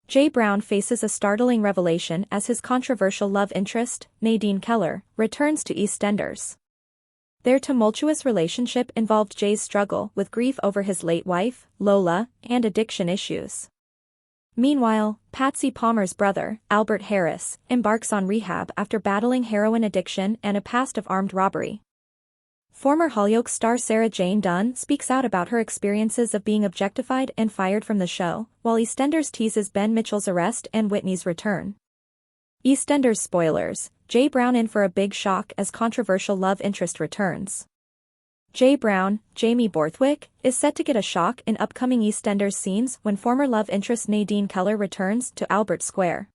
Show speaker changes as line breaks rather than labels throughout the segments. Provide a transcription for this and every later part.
Jay Brown faces a startling revelation as his controversial love interest, Nadine Keller, returns to EastEnders. Their tumultuous relationship involved Jay's struggle with grief over his late wife, Lola, and addiction issues. Meanwhile, Patsy Palmer's brother, Albert Harris, embarks on rehab after battling heroin addiction and a past of armed robbery. Former Hollyoaks star Sarah Jane Dunn speaks out about her experiences of being objectified and fired from the show, while EastEnders teases Ben Mitchell's arrest and Whitney's return. EastEnders Spoilers, Jay Brown in for a big shock as controversial love interest returns. Jay Brown, Jamie Borthwick, is set to get a shock in upcoming EastEnders scenes when former love interest Nadine Keller returns to Albert Square.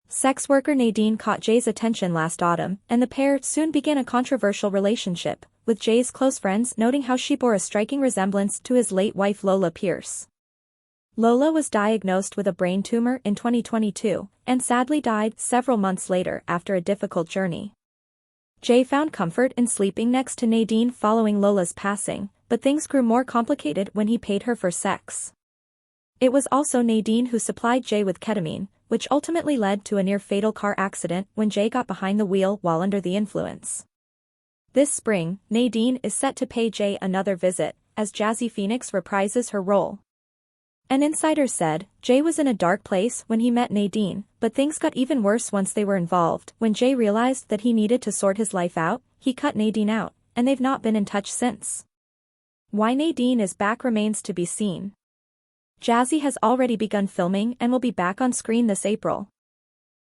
Sex worker Nadine caught Jay's attention last autumn, and the pair soon began a controversial relationship, with Jay's close friends noting how she bore a striking resemblance to his late wife Lola Pierce. Lola was diagnosed with a brain tumor in 2022, and sadly died several months later after a difficult journey. Jay found comfort in sleeping next to Nadine following Lola's passing, but things grew more complicated when he paid her for sex. It was also Nadine who supplied Jay with ketamine, which ultimately led to a near-fatal car accident when Jay got behind the wheel while under the influence. This spring, Nadine is set to pay Jay another visit, as Jazzy Phoenix reprises her role. An insider said, Jay was in a dark place when he met Nadine, but things got even worse once they were involved. When Jay realized that he needed to sort his life out, he cut Nadine out, and they've not been in touch since. Why Nadine is back remains to be seen. Jazzy has already begun filming and will be back on screen this April.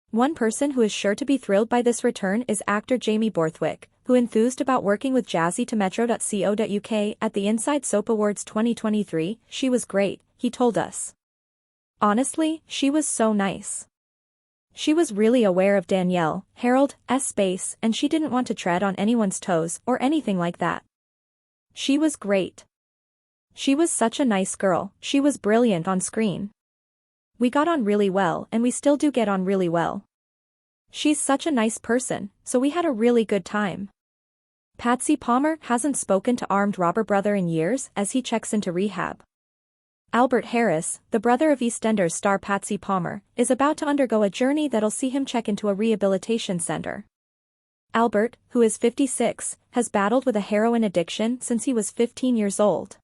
One person who is sure to be thrilled by this return is actor Jamie Borthwick, who enthused about working with Jazzy to metro.co.uk at the Inside Soap Awards 2023. She was great, he told us. Honestly, she was so nice. She was really aware of Danielle, Harold's space, and she didn't want to tread on anyone's toes or anything like that. She was great. She was such a nice girl, she was brilliant on screen. We got on really well and we still do get on really well. She's such a nice person, so we had a really good time. Patsy Palmer hasn't spoken to armed robber brother in years as he checks into rehab. Albert Harris, the brother of EastEnders star Patsy Palmer, is about to undergo a journey that'll see him check into a rehabilitation center. Albert, who is 56, has battled with a heroin addiction since he was 15 years old.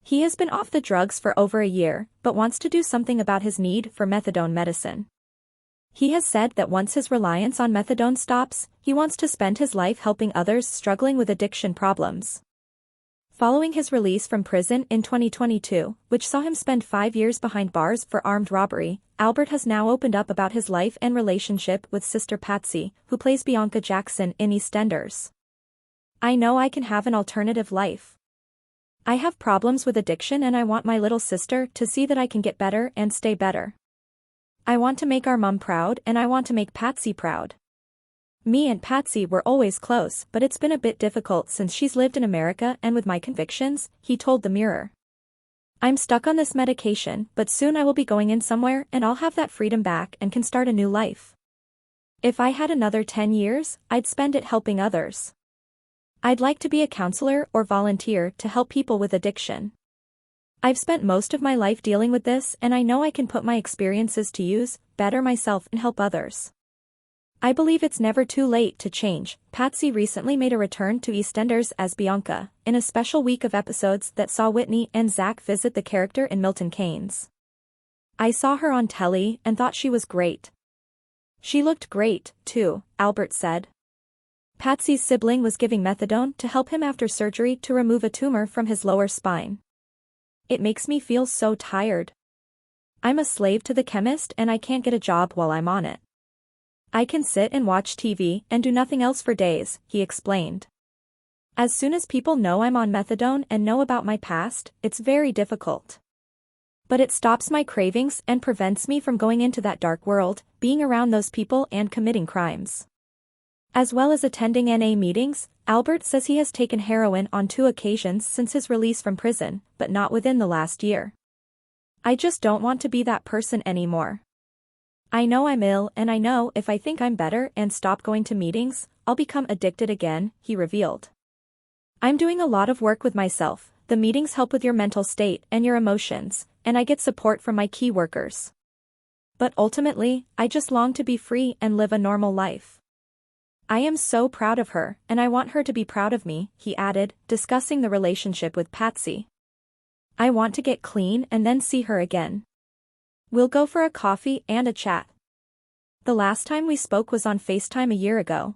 He has been off the drugs for over a year, but wants to do something about his need for methadone medicine. He has said that once his reliance on methadone stops, he wants to spend his life helping others struggling with addiction problems. Following his release from prison in 2022, which saw him spend 5 years behind bars for armed robbery, Albert has now opened up about his life and relationship with sister Patsy, who plays Bianca Jackson in EastEnders. I know I can have an alternative life. I have problems with addiction and I want my little sister to see that I can get better and stay better. I want to make our mom proud and I want to make Patsy proud. Me and Patsy were always close, but it's been a bit difficult since she's lived in America and with my convictions, he told the Mirror. I'm stuck on this medication, but soon I will be going in somewhere and I'll have that freedom back and can start a new life. If I had another 10 years, I'd spend it helping others. I'd like to be a counselor or volunteer to help people with addiction. I've spent most of my life dealing with this and I know I can put my experiences to use, better myself and help others. I believe it's never too late to change. Patsy recently made a return to EastEnders as Bianca, in a special week of episodes that saw Whitney and Zach visit the character in Milton Keynes. I saw her on telly and thought she was great. She looked great, too, Albert said. Patsy's sibling was giving methadone to help him after surgery to remove a tumor from his lower spine. It makes me feel so tired. I'm a slave to the chemist and I can't get a job while I'm on it. I can sit and watch TV and do nothing else for days, he explained. As soon as people know I'm on methadone and know about my past, it's very difficult. But it stops my cravings and prevents me from going into that dark world, being around those people and committing crimes. As well as attending NA meetings, Albert says he has taken heroin on 2 occasions since his release from prison, but not within the last year. I just don't want to be that person anymore. I know I'm ill and I know if I think I'm better and stop going to meetings, I'll become addicted again, he revealed. I'm doing a lot of work with myself. The meetings help with your mental state and your emotions, and I get support from my key workers. But ultimately, I just long to be free and live a normal life. I am so proud of her, and I want her to be proud of me, he added, discussing the relationship with Patsy. I want to get clean and then see her again. We'll go for a coffee and a chat. The last time we spoke was on FaceTime a year ago.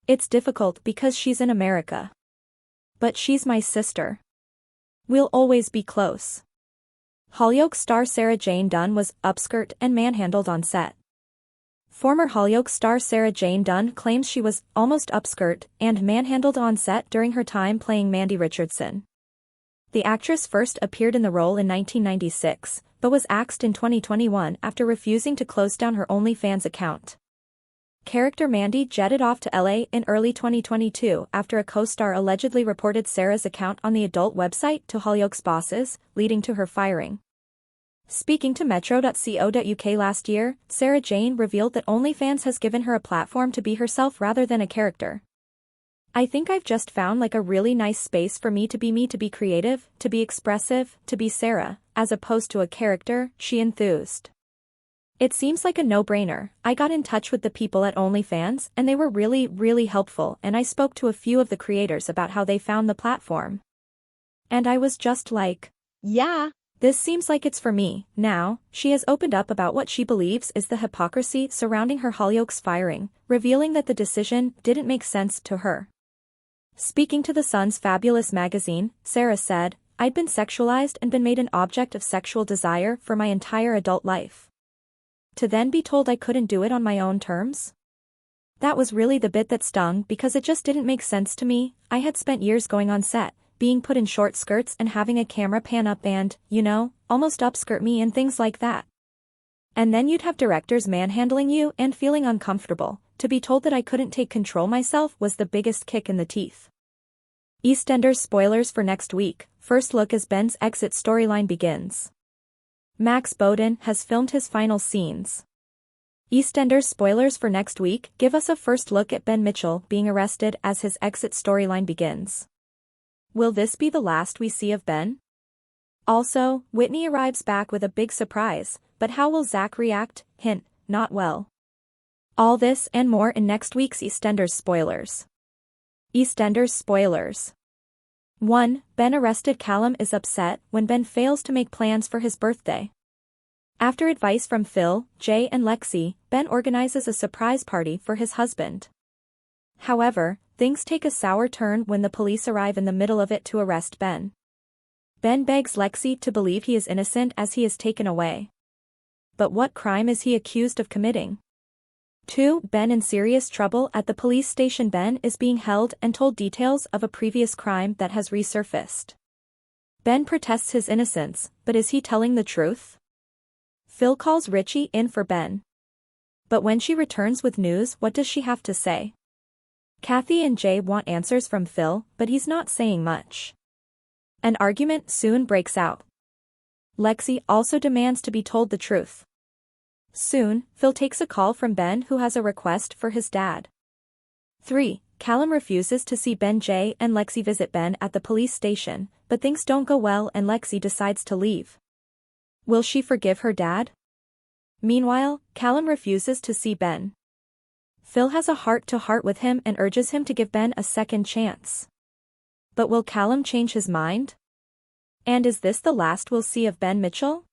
It's difficult because she's in America. But she's my sister. We'll always be close. Hollyoaks star Sarah Jane Dunn was upskirt and manhandled on set. Former Hollyoaks star Sarah Jane Dunn claims she was almost upskirt and manhandled on set during her time playing Mandy Richardson. The actress first appeared in the role in 1996, but was axed in 2021 after refusing to close down her OnlyFans account. Character Mandy jetted off to LA in early 2022 after a co-star allegedly reported Sarah's account on the adult website to Hollyoaks bosses, leading to her firing. Speaking to metro.co.uk last year, Sarah Jane revealed that OnlyFans has given her a platform to be herself rather than a character. I think I've just found like a really nice space for me, to be creative, to be expressive, to be Sarah, as opposed to a character, she enthused. It seems like a no-brainer. I got in touch with the people at OnlyFans and they were really helpful, and I spoke to a few of the creators about how they found the platform. And I was just like, yeah, this seems like it's for me. Now, she has opened up about what she believes is the hypocrisy surrounding her Hollyoaks firing, revealing that the decision didn't make sense to her. Speaking to The Sun's Fabulous magazine, Sarah said, I'd been sexualized and been made an object of sexual desire for my entire adult life. To then be told I couldn't do it on my own terms? That was really the bit that stung, because it just didn't make sense to me. I had spent years going on set, being put in short skirts and having a camera pan up and, almost upskirt me and things like that. And then you'd have directors manhandling you and feeling uncomfortable. To be told that I couldn't take control myself was the biggest kick in the teeth. EastEnders spoilers for next week. First look as Ben's exit storyline begins. Max Bowden has filmed his final scenes. EastEnders spoilers for next week give us a first look at Ben Mitchell being arrested as his exit storyline begins. Will this be the last we see of Ben? Also, Whitney arrives back with a big surprise, but how will Zach react? Hint, not well. All this and more in next week's EastEnders spoilers. EastEnders spoilers. 1. Ben arrested. Callum is upset when Ben fails to make plans for his birthday. After advice from Phil, Jay and Lexi, Ben organizes a surprise party for his husband. However, things take a sour turn when the police arrive in the middle of it to arrest Ben. Ben begs Lexi to believe he is innocent as he is taken away. But what crime is he accused of committing? 2. Ben in serious trouble at the police station. Ben is being held and told details of a previous crime that has resurfaced. Ben protests his innocence, but is he telling the truth? Phil calls Richie in for Ben. But when she returns with news, what does she have to say? Kathy and Jay want answers from Phil, but he's not saying much. An argument soon breaks out. Lexi also demands to be told the truth. Soon, Phil takes a call from Ben who has a request for his dad. 3. Callum refuses to see Ben. Jay and Lexi visit Ben at the police station, but things don't go well and Lexi decides to leave. Will she forgive her dad? Meanwhile, Callum refuses to see Ben. Phil has a heart-to-heart with him and urges him to give Ben a second chance. But will Callum change his mind? And is this the last we'll see of Ben Mitchell?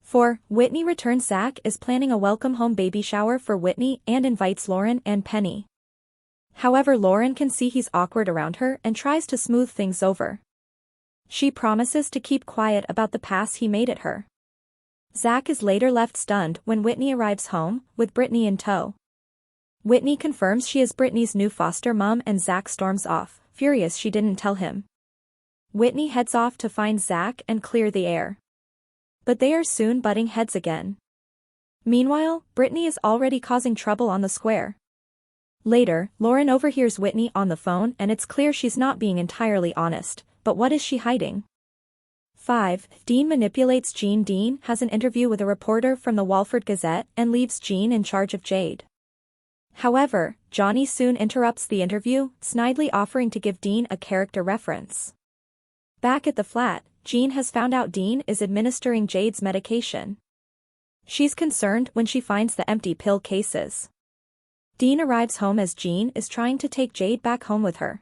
4. Whitney returns. Zach is planning a welcome home baby shower for Whitney and invites Lauren and Penny. However, Lauren can see he's awkward around her and tries to smooth things over. She promises to keep quiet about the pass he made at her. Zach is later left stunned when Whitney arrives home, with Brittany in tow. Whitney confirms she is Brittany's new foster mom and Zach storms off, furious she didn't tell him. Whitney heads off to find Zach and clear the air. But they are soon butting heads again. Meanwhile, Brittany is already causing trouble on the square. Later, Lauren overhears Whitney on the phone and it's clear she's not being entirely honest, but what is she hiding? 5. Dean manipulates Jean. Dean has an interview with a reporter from the Walford Gazette and leaves Jean in charge of Jade. However, Johnny soon interrupts the interview, snidely offering to give Dean a character reference. Back at the flat, Jean has found out Dean is administering Jade's medication. She's concerned when she finds the empty pill cases. Dean arrives home as Jean is trying to take Jade back home with her.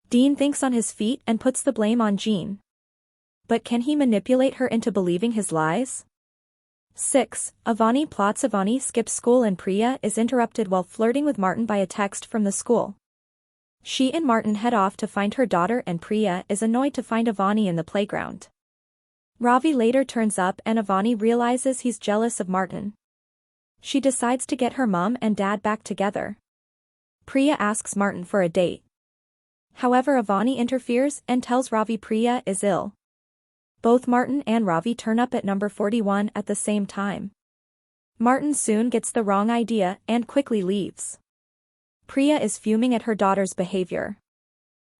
Dean thinks on his feet and puts the blame on Jean. But can he manipulate her into believing his lies? 6. Avani plots. Avani skips school and Priya is interrupted while flirting with Martin by a text from the school. She and Martin head off to find her daughter and Priya is annoyed to find Avani in the playground. Ravi later turns up and Avani realizes he's jealous of Martin. She decides to get her mom and dad back together. Priya asks Martin for a date. However, Avani interferes and tells Ravi Priya is ill. Both Martin and Ravi turn up at number 41 at the same time. Martin soon gets the wrong idea and quickly leaves. Priya is fuming at her daughter's behavior.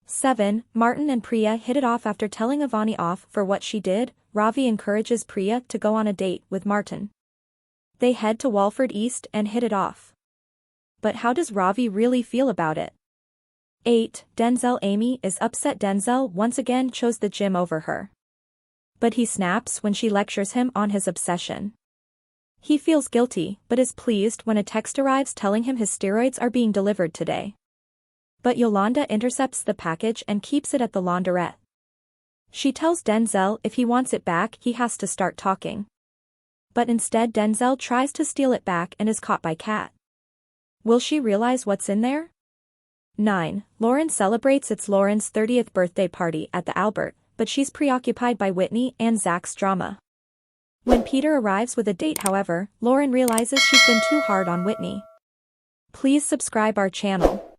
7. Martin and Priya hit it off after telling Avani off for what she did. Ravi encourages Priya to go on a date with Martin. They head to Walford East and hit it off. But how does Ravi really feel about it? 8. Denzel. Amy is upset Denzel once again chose the gym over her. But he snaps when she lectures him on his obsession. He feels guilty but is pleased when a text arrives telling him his steroids are being delivered today. But Yolanda intercepts the package and keeps it at the laundrette. She tells Denzel if he wants it back he has to start talking. But instead Denzel tries to steal it back and is caught by Kat. Will she realize what's in there? 9. Lauren celebrates it's Lauren's 30th birthday party at the Albert, but she's preoccupied by Whitney and Zach's drama. When Peter arrives with a date, however, Lauren realizes she's been too hard on Whitney. Please subscribe our channel.